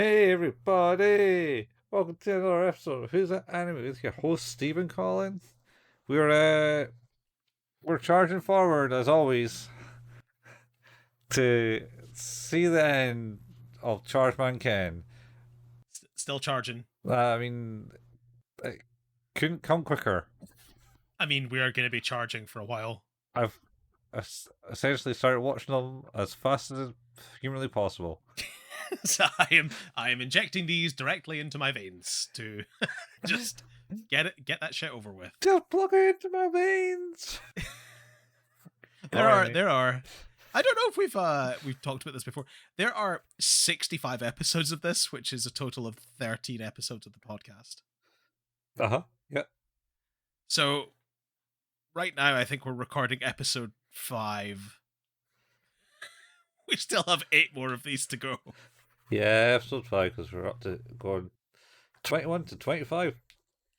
Hey everybody! Welcome to another episode of Who's That Anime with your host Stephen Collins. We're charging forward as always to see the end of Chargeman Ken. Still charging. I mean, it couldn't come quicker. I mean, we are going to be charging for a while. I've essentially started watching them as fast as humanly possible. So I am injecting these directly into my veins to just get that shit over with. Just plug it into my veins. There are. I don't know if we've talked about this before. There are 65 episodes of this, which is a total of 13 episodes of the podcast. Yeah. So right now, I think we're recording episode 5. We still have 8 more of these to go. Yeah, episode 5, because we're up to going 21 to 25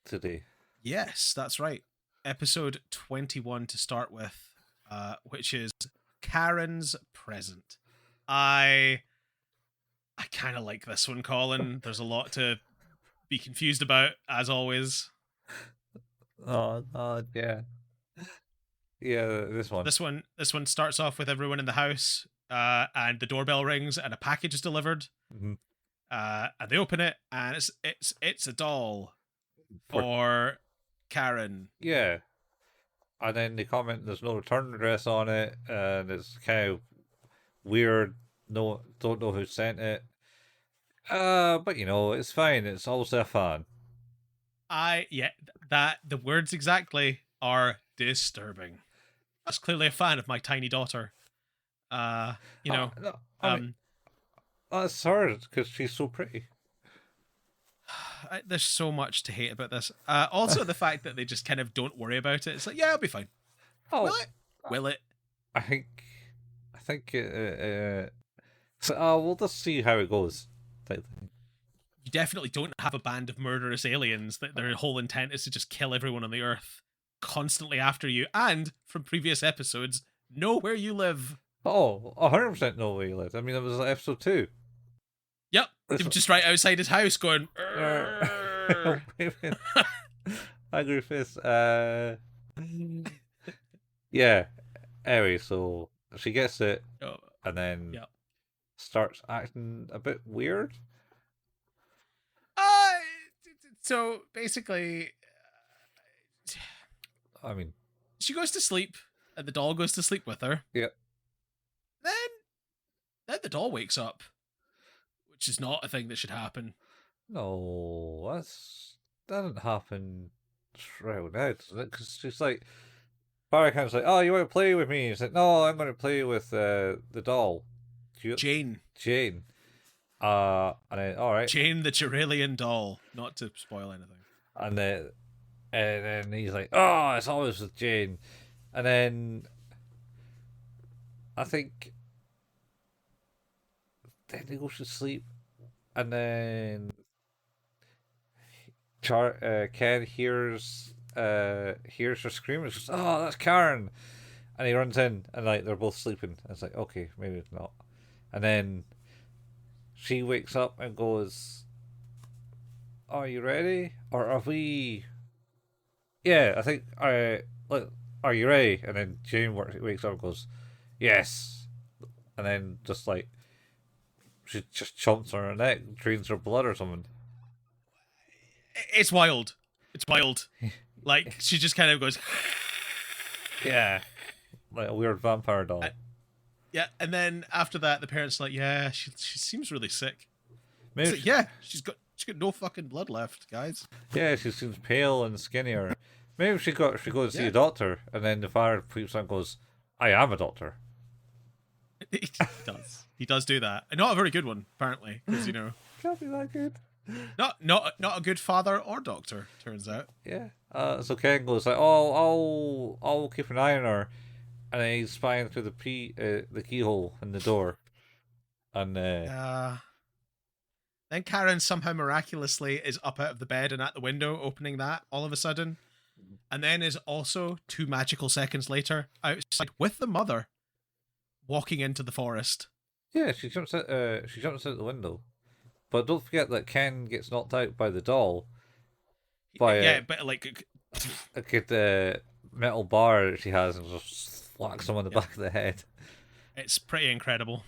today. Yes, that's right. Episode 21 to start with, which is Caron's Present. I kind of like this one, Colin. There's a lot to be confused about, as always. Oh, yeah. Yeah, this one. This one starts off with everyone in the house, and the doorbell rings, and a package is delivered. Mm-hmm. And they open it, and it's a doll for Caron. Yeah. And then they comment there's no return address on it, and it's kind of weird. No, don't know who sent it. But you know, it's fine. It's also a fan. The words exactly are disturbing. That's clearly a fan of my tiny daughter. No, I mean, that's her because she's so pretty. There's so much to hate about this. Also, the fact that they just kind of don't worry about it. It's like, yeah, it'll be fine. Oh, will it? Will it? I think. So we'll just see how it goes. Type thing. You definitely don't have a band of murderous aliens that their whole intent is to just kill everyone on the Earth constantly after you, and from previous episodes, know where you live. Oh, 100% know where you live. I mean, it was episode 2. Yep, just right outside his house going... Angry fist. Yeah. Anyway, so she gets it, and then starts acting a bit weird. So basically, I mean, she goes to sleep, and the doll goes to sleep with her. Yep. Then the doll wakes up, which is not a thing that should happen. No, that doesn't happen right now, does it? Because she's like, Barracan's like, oh, you want to play with me? He's like, no, I'm going to play with the doll. Jane. And then, all right. Jane, the Juralian doll. Not to spoil anything. And then he's like, oh, it's always with Jane. And then I think then he goes to sleep, and then Ken hears her scream. He goes, oh, that's Caron. And he runs in, and like they're both sleeping. And it's like, okay, maybe it's not. And then she wakes up and goes, are you ready? Or are we... Yeah, I think, are you ready? And then Jane wakes up and goes, yes. And then just like, she just chomps on her neck, drains her blood or something. It's wild. Like, she just kind of goes... Yeah. Like a weird vampire doll. Yeah, and then after that, the parents are like, yeah, she seems really sick. Maybe like, yeah, she's got no fucking blood left, guys. Yeah, she seems pale and skinnier. Maybe she goes to see a doctor, and then the father creeps on and goes, I am a doctor. He does. He does do that. And not a very good one, apparently, because, you know... Can't be that good. Not a good father or doctor, turns out. Yeah. So Ken goes like, oh, I'll keep an eye on her. And then he's spying through the keyhole in the door. And then Caron somehow miraculously is up out of the bed and at the window, opening that all of a sudden. And then is also 2 magical seconds later outside with the mother, walking into the forest. Yeah, she jumps out the window. But don't forget that Ken gets knocked out by the doll by but like a good metal bar that she has and just whacks him on the back of the head. it's pretty incredible.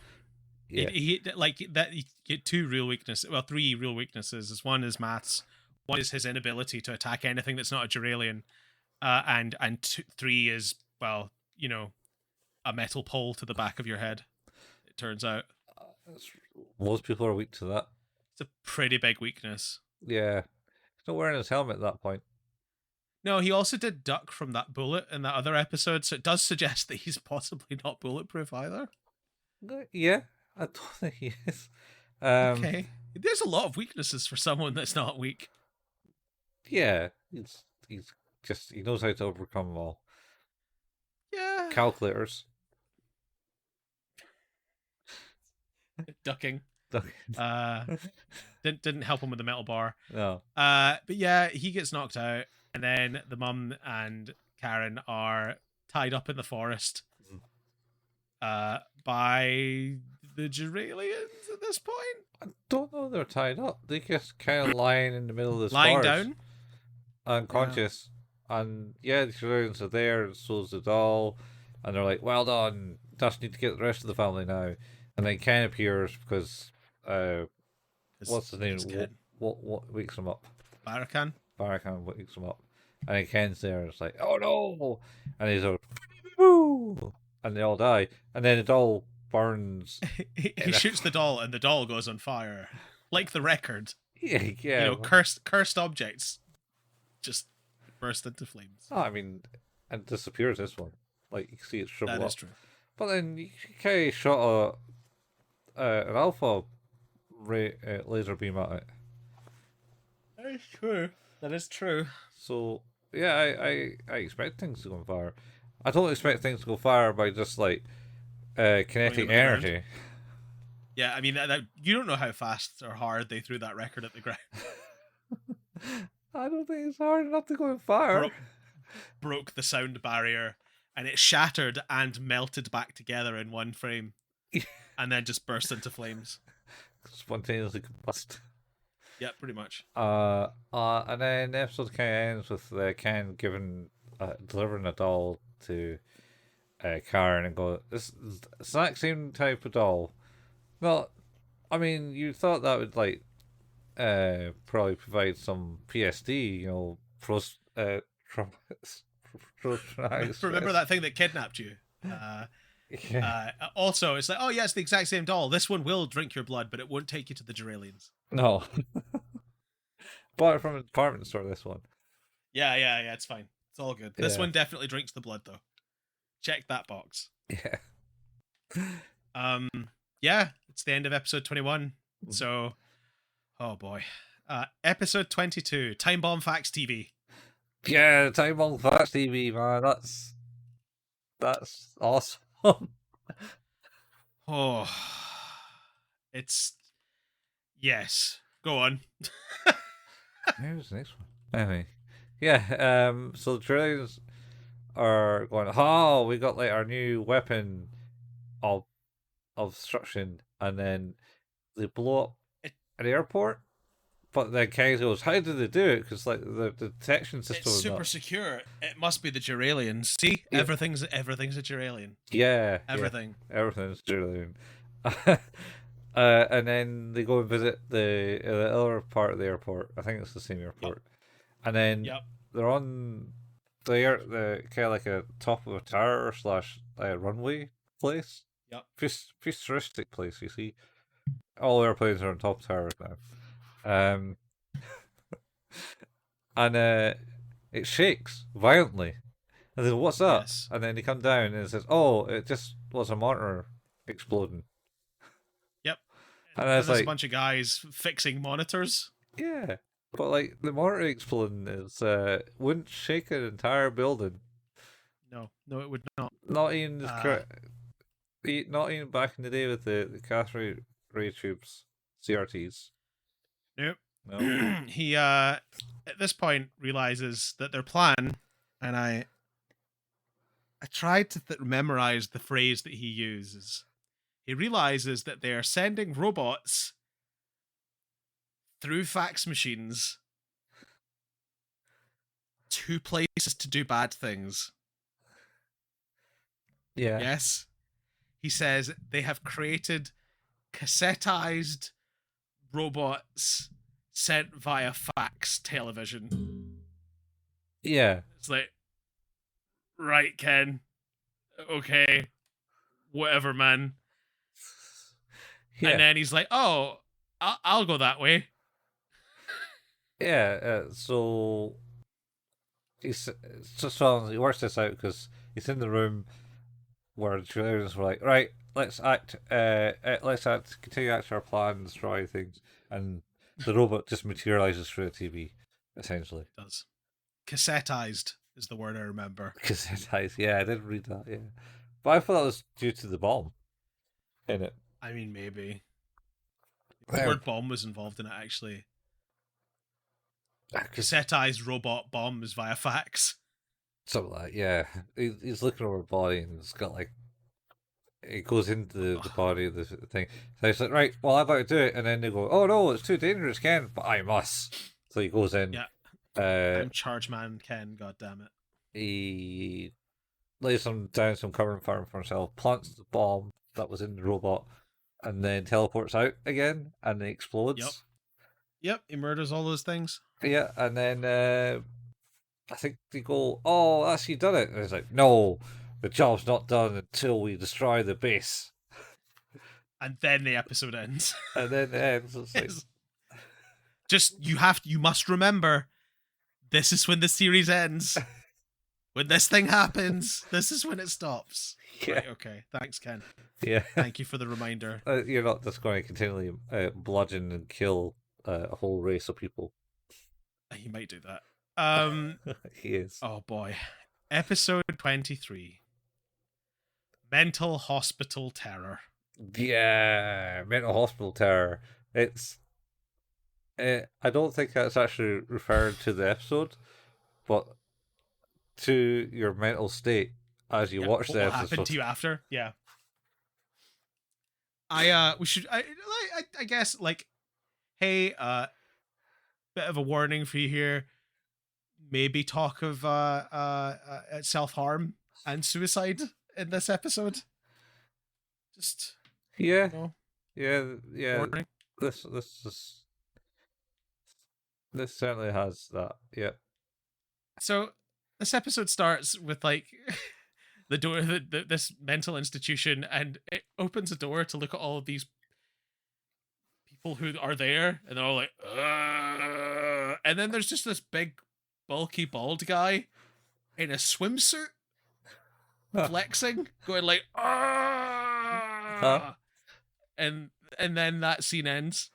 Yeah. He like that. He get two real weaknesses. Well, three real weaknesses. One is maths. One is his inability to attack anything that's not a Juralian. And three is, well, a metal pole to the back of your head. It turns out Most people are weak to that. it's a pretty big weakness. Yeah, he's not wearing his helmet at that point. No, he also did duck from that bullet in that other episode, so it does suggest that he's possibly not bulletproof either. Yeah, I don't think he is. Okay, there's a lot of weaknesses for someone that's not weak. Yeah, he's just, he knows how to overcome them all. Yeah, Calculators. ducking. Didn't help him with the metal bar. No. But yeah, he gets knocked out, and then the mum and Caron are tied up in the forest by the Juralians at this point. I don't know they're tied up. They just kind of lying in the middle of this Lying forest, down, unconscious. And yeah, the Juralians are there, and so's the doll. And they're like, well done. Just need to get the rest of the family now. And then Ken appears because what's his name? What wakes him up? Barakan wakes him up. And then Ken's there and it's like, oh no! And he's like, woo! And they all die. And then the doll burns. he shoots the doll and the doll goes on fire. Like the record. Yeah. Cursed objects just burst into flames. Oh, I mean, and disappears this one. Like, you can see it shrivel up. That is true. But then you kind of shot an alpha laser beam at it. That is true. That is true. So, yeah, I expect things to go on fire. I don't expect things to go fire by just, like, kinetic energy. Yeah, I mean, you don't know how fast or hard they threw that record at the ground. I don't think it's hard enough to go on fire. Broke the sound barrier, and it shattered and melted back together in one frame, and then just burst into flames. Spontaneously combust. Yeah, pretty much. And then the episode kind of ends with Ken delivering a doll to Caron and go, this is the exact same type of doll. Well, I mean, you thought that would like probably provide some PSD, Remember that thing that kidnapped you? Also, it's like, oh yeah, it's the exact same doll. This one will drink your blood, but it won't take you to the Juralians. No. Bought it from a department store, this one. Yeah, it's fine. It's all good. This one definitely drinks the blood, though. Check that box. Yeah. Yeah, it's the end of episode 21. So, oh boy. Episode 22, Time Bomb Facts TV. Yeah, Time Bomb Facts TV, man. That's awesome. Oh, it's... Yes. Go on. Here's the next one. Anyway. Yeah, so the Juralians are going, oh, we got like our new weapon of destruction, and then they blow up an airport. But then Kang goes, how did they do it? Because like the detection system it's is super not secure. It must be the Juralians. See, everything's a Juralian. Yeah, everything's Juralian. And then they go and visit the other part of the airport. I think it's the same airport. And then they're on the kind of like a top of a tower / runway place. Yep. Futuristic place. You see, all airplanes are on top towers now. And it shakes violently. And they go, what's that? Yes. And then they come down and it says, oh, it just was a monitor exploding. Yep. And there's like a bunch of guys fixing monitors. Yeah. But like the monitor exploding wouldn't shake an entire building. No, it would not. Not even not even back in the day with the cathode ray tubes, CRTs. Nope. No. He at this point realizes that their plan, and I tried to memorize the phrase that he uses. He realizes that they are sending robots through fax machines, 2 places to do bad things. Yeah. Yes. He says they have created cassettized robots sent via fax television. Yeah. It's like, right, Ken. Okay. Whatever, man. Yeah. And then he's like, oh, I'll go that way. Yeah. So he's so he works this out because he's in the room where the Juralians were like, right, let's act, continue to act our plan, destroy things, and the robot just materializes through the TV, essentially. It does. Cassettized is the word I remember. Cassettized, yeah, I didn't read that, yeah. But I thought that was due to the bomb in it. I mean, maybe. The word bomb was involved in it, actually. Cassettized robot bombs via fax. Something like that, yeah. He's looking over the body and it's got like, it goes into the body of the thing. So he's like, right, well, I'm about to do it. And then they go, oh no, it's too dangerous, Ken, but I must. So he goes in. Yeah. I'm Chargeman Ken, goddammit. He lays down some cover and fire for himself, plants the bomb that was in the robot, and then teleports out again, and it explodes. Yep, he murders all those things. Yeah, and then I think they go, oh, that's you done it. And he's like, no, the job's not done until we destroy the base. And then the episode ends. And then it ends. It's like... Just, you must remember, this is when the series ends. When this thing happens, this is when it stops. Yeah. Right, okay, thanks, Ken. Yeah. Thank you for the reminder. You're not just going to continually bludgeon and kill a whole race of people. He might do that. He is. Oh boy. Episode 23. Mental Hospital Terror. Yeah, mental hospital terror. It's. I don't think that's actually referred to the episode, but to your mental state as you watch the episode. What happened to you after? Yeah. We should. I guess, like, hey, bit of a warning for you here. Maybe talk of self-harm and suicide in this episode. Just yeah, you know, yeah. warning. This certainly has that. Yeah. So this episode starts with like the door, this mental institution, and it opens a door to look at all of these people who are there, and they're all like, ugh. And then there's just this big, bulky, bald guy in a swimsuit flexing, going like, ah, and then that scene ends.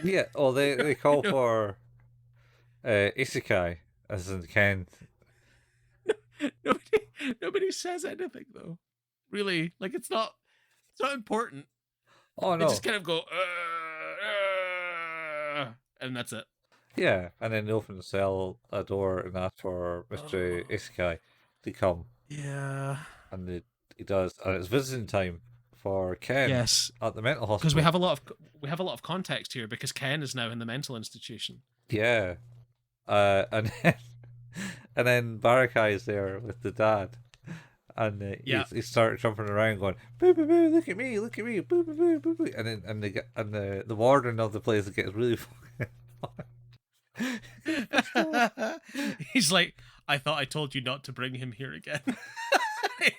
Yeah. Oh, they call for isekai, as in Ken. Nobody says anything though. Really, like it's not important. Oh no. They just kind of go, and that's it. Yeah, and then they open the cell a door and ask for Mr. Isekai to come. Yeah. And he does, and it's visiting time for Ken. Yes. At the mental hospital. Because we have a lot of context here because Ken is now in the mental institution. Yeah. And then Barakai is there with the dad. And he started jumping around going, boo boo boo, look at me, boo boo boo boo boo. And the warden of the place gets really fucking He's like, I thought I told you not to bring him here again.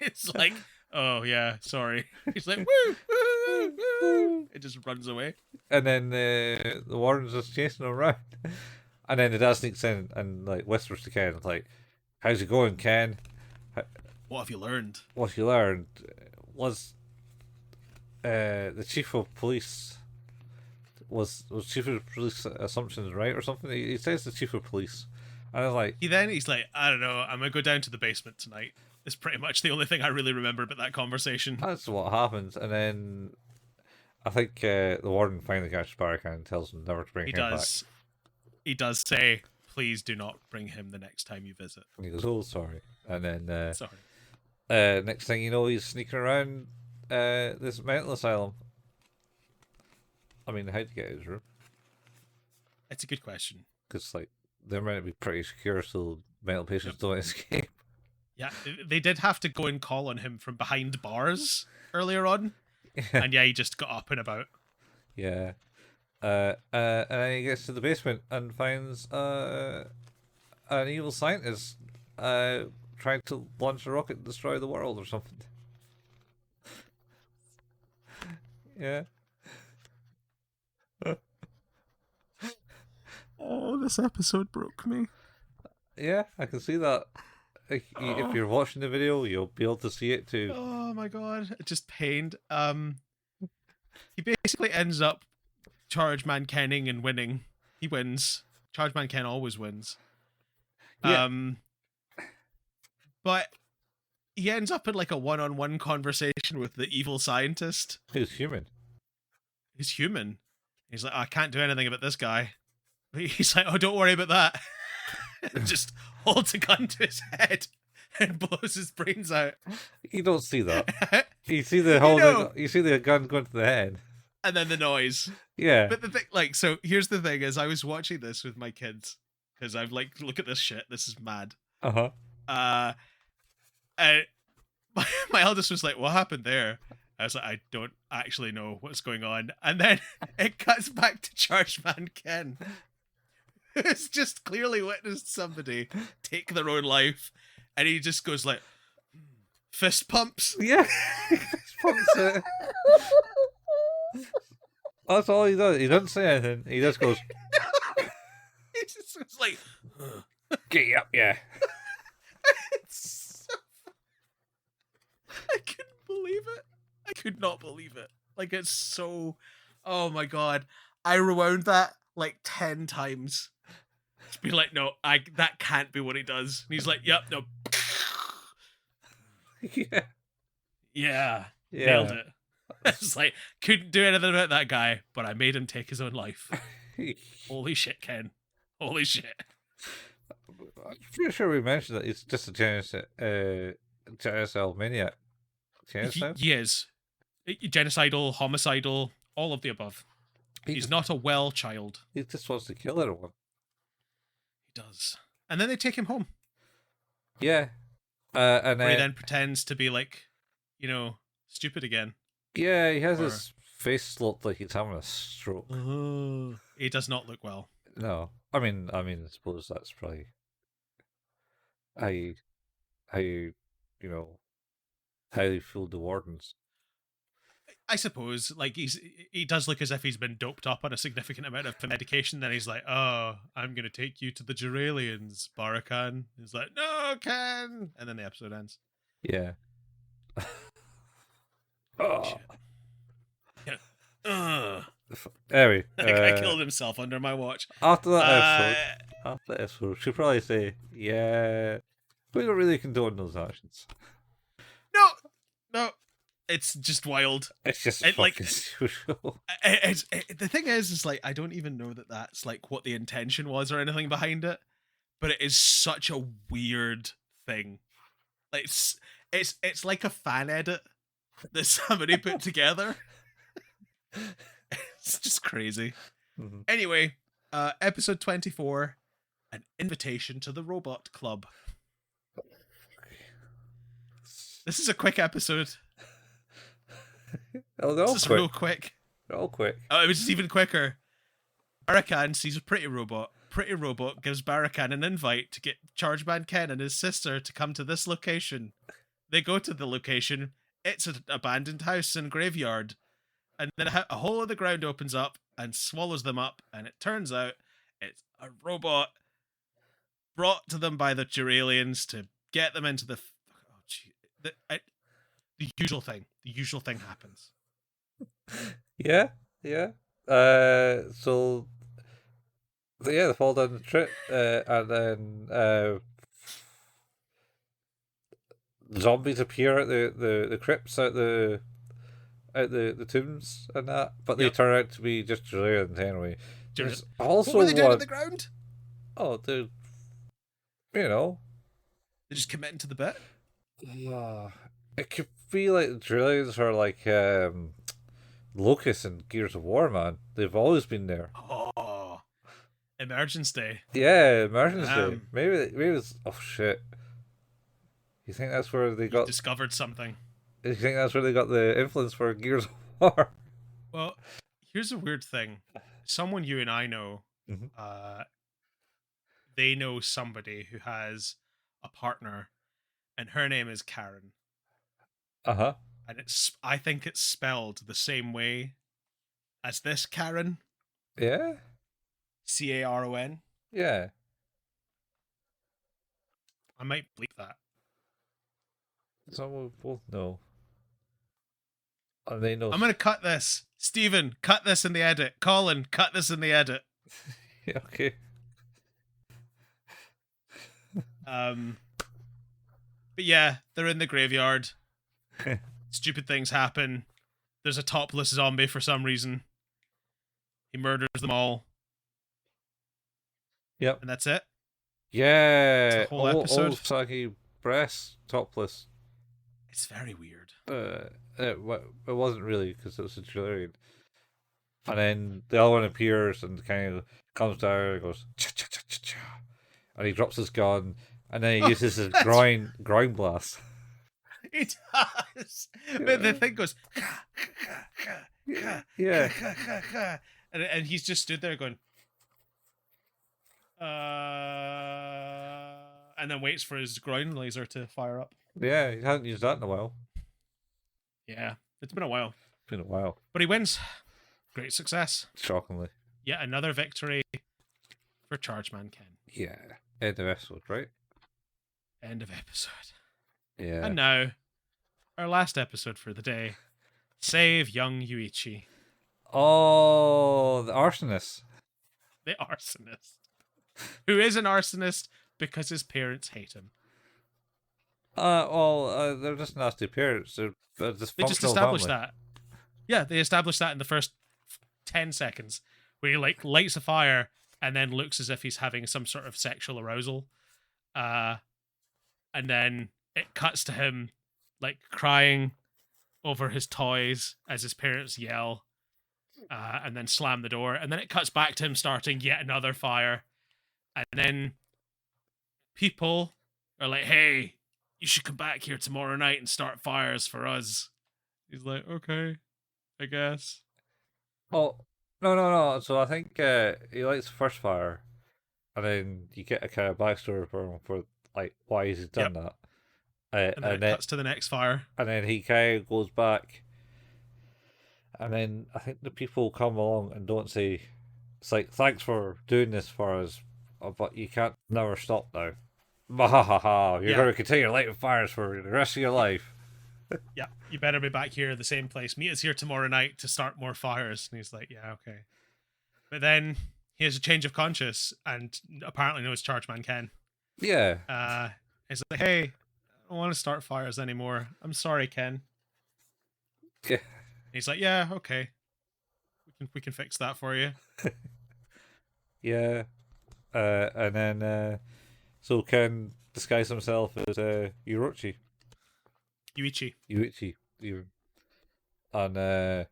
It's like, oh yeah, sorry. He's like, woo, woo, woo. It just runs away. And then the warden's just chasing him around. And then the dad sneaks in and like whispers to Ken, like, how's it going, Ken? What have you learned? What you learned was the chief of police was chief of police assumptions right or something. He says the chief of police, and I was like, he's like, I don't know, I'm gonna go down to the basement tonight. It's pretty much the only thing I really remember about that conversation. That's what happens, and then I think the warden finally catches Barakan and tells him never to bring him back. He does say, please do not bring him the next time you visit. And he goes, oh, sorry. And then sorry. Next thing you know, he's sneaking around this mental asylum. I mean, how'd you get his room? It's a good question. Because like they're meant to be pretty secure, so mental patients don't escape. Yeah, they did have to go and call on him from behind bars earlier on, and yeah, he just got up and about. Yeah. And then he gets to the basement and finds an evil scientist trying to launch a rocket and destroy the world or something. Yeah. Oh, this episode broke me. Yeah, I can see that. If you're watching the video, you'll be able to see it too. Oh my god, it just pained. He basically ends up Chargeman Kenning and winning. He wins. Chargeman Ken always wins. Yeah. But he ends up in like a one-on-one conversation with the evil scientist. Who's human? He's human. He's like, I can't do anything about this guy. He's like, oh, don't worry about that. Just holds a gun to his head and blows his brains out. You don't see that. You see the you see the gun going to the head. And then the noise. Yeah. But the thing, like, so here's the thing: is I was watching this with my kids because I'm like, look at this shit. This is mad. And my eldest was like, "What happened there?" I was like, "I don't actually know what's going on." And then it cuts back to Chargeman Ken, who's just clearly witnessed somebody take their own life, and he just goes like, fist pumps. Yeah. Fist pumps it. That's all he does. He doesn't say anything. He just goes. He just goes like, get up, yeah. It's so... I couldn't believe it. I could not believe it. Like, it's so... Oh my god. I rewound that like 10 times. Just be like, no, that can't be what he does. And he's like, yep, no. Yeah. Yeah. Nailed it. I was like, couldn't do anything about that guy, but I made him take his own life. Holy shit, Ken. Holy shit. I'm pretty sure we mentioned that he's just a genocidal maniac. Genocide? He is. Genocidal, homicidal, all of the above. He's not a well child. He just wants to kill everyone. He does. And then they take him home. Yeah. And where he then pretends to be like, stupid again. Yeah, he has his face looked like he's having a stroke. He does not look well. No. I mean, I suppose that's probably how you highly fooled the wardens. I suppose, like, he does look as if he's been doped up on a significant amount of medication. Then he's like, "Oh, I'm gonna take you to the Juralians, Barakan." He's like, "No, Ken," and then the episode ends. Yeah. Oh. Yeah. Anyway, that guy killed himself under my watch. After that episode, she'll probably say, "Yeah, we don't really condone those actions." No. It's just wild. It's just fucking usual. The thing is like, I don't even know that that's like what the intention was or anything behind it, but it is such a weird thing. Like, it's like a fan edit that somebody put together. It's just crazy. Mm-hmm. Anyway, episode 24, An Invitation to the Robot Club. This is a quick episode. Oh, they're all this is quick. real quick. They're all quick. Oh, it was just even quicker. Barakan sees a pretty robot. Pretty robot gives Barakan an invite to get Chargeman Ken and his sister to come to this location. They go to the location. It's an abandoned house and graveyard. And then a hole in the ground opens up and swallows them up. And it turns out it's a robot brought to them by the Juralians to get them into the... The usual thing. The usual thing happens. Yeah. So they fall down the trip, and then zombies appear at the crypts out the tombs and that, but they turn out to be just Juralians anyway. There's also what were they doing on the ground? Oh, they're just committing to the bit. It could be like the Juralians are like Locusts in Gears of War, man. They've always been there. Oh, Emergence Day. Yeah, Emergence Day. Um, Maybe it's oh shit. You think that's where they you've got? discovered something. You think that's where they got the influence for Gears of War? Well, here's a weird thing. Someone you and I know, Mm-hmm. they know somebody who has a partner, and her name is Caron. Uh huh. And I think it's spelled the same way as this Caron. Yeah. Caron. Yeah. I might bleep that. So we both know. And they know. I'm gonna cut this. Steven, cut this in the edit. Colin, cut this in the edit. Yeah, okay. But yeah, they're in the graveyard. Stupid things happen. There's a topless zombie for some reason. He murders them all. Yep. And that's it. Yeah. It's a whole episode. All saggy breasts, topless. It's very weird. It wasn't really because it was a Juralian. And then the other one appears and kind of comes down and goes cha cha cha cha cha, and he drops his gun and then he uses his groin blast. He does. But the thing goes Yeah. and he's just stood there going and then waits for his groin laser to fire up. Yeah, he hasn't used that in a while. Yeah, it's been a while. It's been a while. But he wins. Great success. Shockingly. Yet another victory for Chargeman Ken. Yeah. End of episode, right? End of episode. Yeah. And now, our last episode for the day. Save young Yuuichi. Oh, the arsonist. The arsonist. Who is an arsonist because his parents hate him. They're just nasty parents. They're just They just established that. Yeah, they established that in the first 10 seconds, where he like lights a fire and then looks as if he's having some sort of sexual arousal. And then it cuts to him like crying over his toys as his parents yell, and then slam the door. And then it cuts back to him starting yet another fire. And then people are like, hey, you should come back here tomorrow night and start fires for us. He's like, okay, I guess. Oh, no. So I think he lights the first fire, and then you get a kind of backstory for like why he's done that. And then it cuts to the next fire. And then he kind of goes back, and then I think the people come along and don't say, it's like, thanks for doing this for us, but you can't never stop now. You're going to continue lighting fires for the rest of your life. Yeah, you better be back here at the same place. Meet us here tomorrow night to start more fires. And he's like, yeah, okay. But then he has a change of conscience and apparently knows Chargeman Ken. Yeah. He's like, hey, I don't want to start fires anymore. I'm sorry, Ken. Yeah. He's like, yeah, okay. We can fix that for you. Yeah. And then so Ken disguised himself as Yuuichi. Yuuichi. And the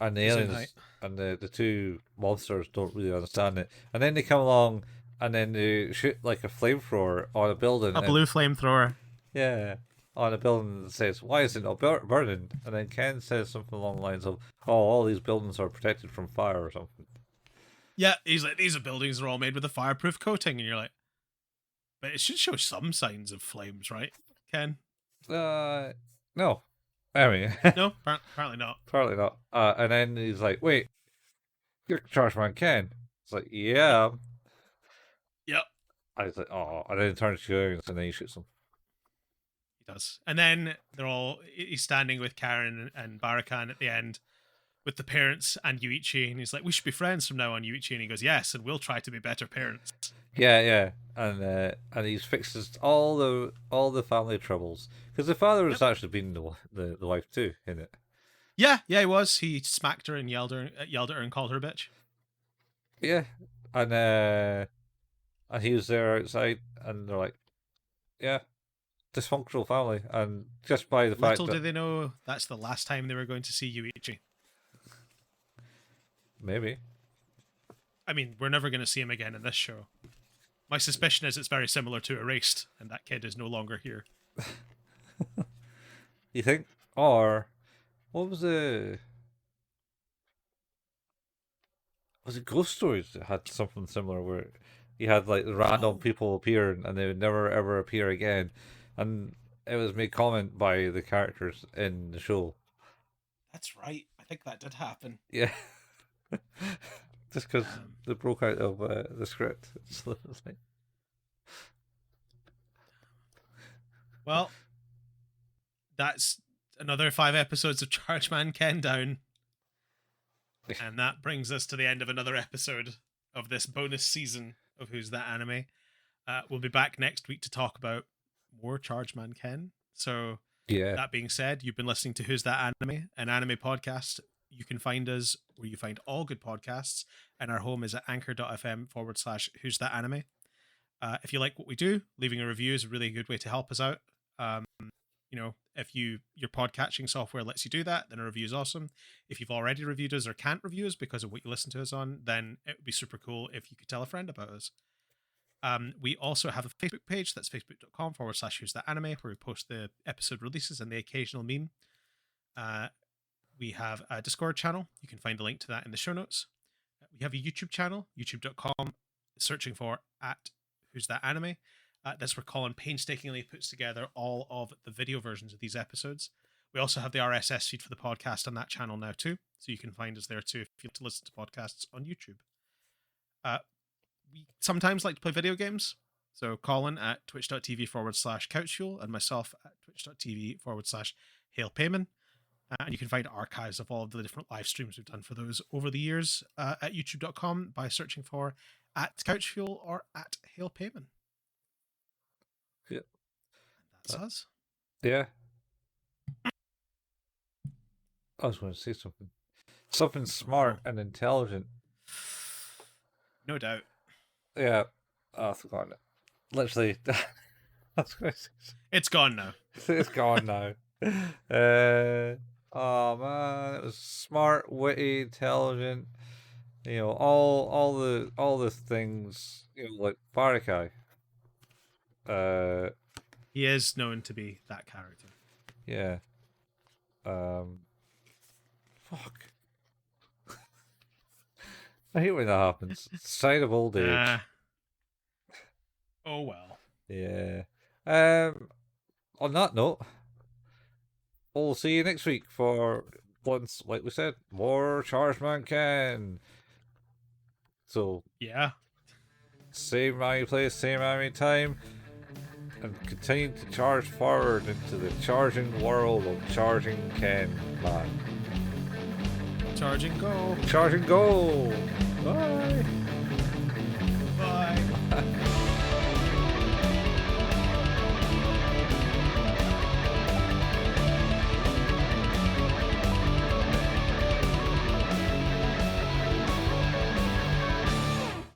aliens and the two monsters don't really understand it. And then they come along and then they shoot like a flamethrower on a building. A blue flamethrower. Yeah. On a building that says, why is it not burning? And then Ken says something along the lines of, oh, all these buildings are protected from fire or something. Yeah, he's like, these buildings are all made with a fireproof coating. And you're like, but it should show some signs of flames, right, Ken? No. I mean, no, apparently not. Apparently not. And then he's like, wait, you're Chargeman Ken. It's like, yeah. Yep. I was like, oh, and then he turns to Juralians and then he shoots them. He does. And then he's standing with Caron and Barakan at the end with the parents and Yuuichi, and he's like, we should be friends from now on, Yuuichi. And he goes, yes, and we'll try to be better parents. Yeah. And he's fixes all the family troubles. Because the father was actually beating the wife too, isn't it? Yeah, he was. He smacked her and yelled at her and called her a bitch. Yeah. And he was there outside and they're like, yeah, dysfunctional family. And just by the fact Little do they know that's the last time they were going to see Yuuichi. Maybe. I mean, we're never going to see him again in this show. My suspicion is it's very similar to Erased, and that kid is no longer here. You think? Or what was the? Was it Ghost Stories that had something similar where you had like random people appear and they would never ever appear again, and it was made comment by the characters in the show. That's right. I think that did happen. Yeah, just because they broke out of the script. It's like... Well, that's another 5 episodes of Chargeman Ken down. And that brings us to the end of another episode of this bonus season of Who's That Anime. We'll be back next week to talk about more Chargeman Ken. So, yeah. That being said, you've been listening to Who's That Anime, an anime podcast. You can find us where you find all good podcasts, and our home is at anchor.fm/Who's That Anime. If you like what we do, leaving a review is a really good way to help us out. If your podcatching software lets you do that, then a review is awesome. If you've already reviewed us or can't review us because of what you listen to us on, then it would be super cool if you could tell a friend about us. We also have a Facebook page. That's facebook.com/Who's That Anime, where we post the episode releases and the occasional meme. We have a Discord channel. You can find a link to that in the show notes. We have a YouTube channel, youtube.com, searching for @Who's That Anime. That's where Colin painstakingly puts together all of the video versions of these episodes. We also have the RSS feed for the podcast on that channel now too, so you can find us there too if you like to listen to podcasts on YouTube. We sometimes like to play video games, so Colin at twitch.tv/couchfuel and myself at twitch.tv/hailpayman. And you can find archives of all of the different live streams we've done for those over the years at youtube.com by searching for @couchfuel or @hailpayman. Yeah. That's us. Yeah. I was going to say something. Something smart and intelligent. No doubt. Yeah. Oh, I've forgotten it. Literally. I was going to say something. It's gone now. It's gone now. Oh man, it was smart, witty, intelligent. All the things. Like Barakai. He is known to be that character. Yeah. Fuck. I hate when that happens. Sign of old age. Oh well. Yeah. On that note, we'll see you next week for once, like we said, more Chargeman Ken. So yeah. Same anime place, same anime time. And continue to charge forward into the charging world of Charging Ken Man. Charge and go. Charge and go. Bye.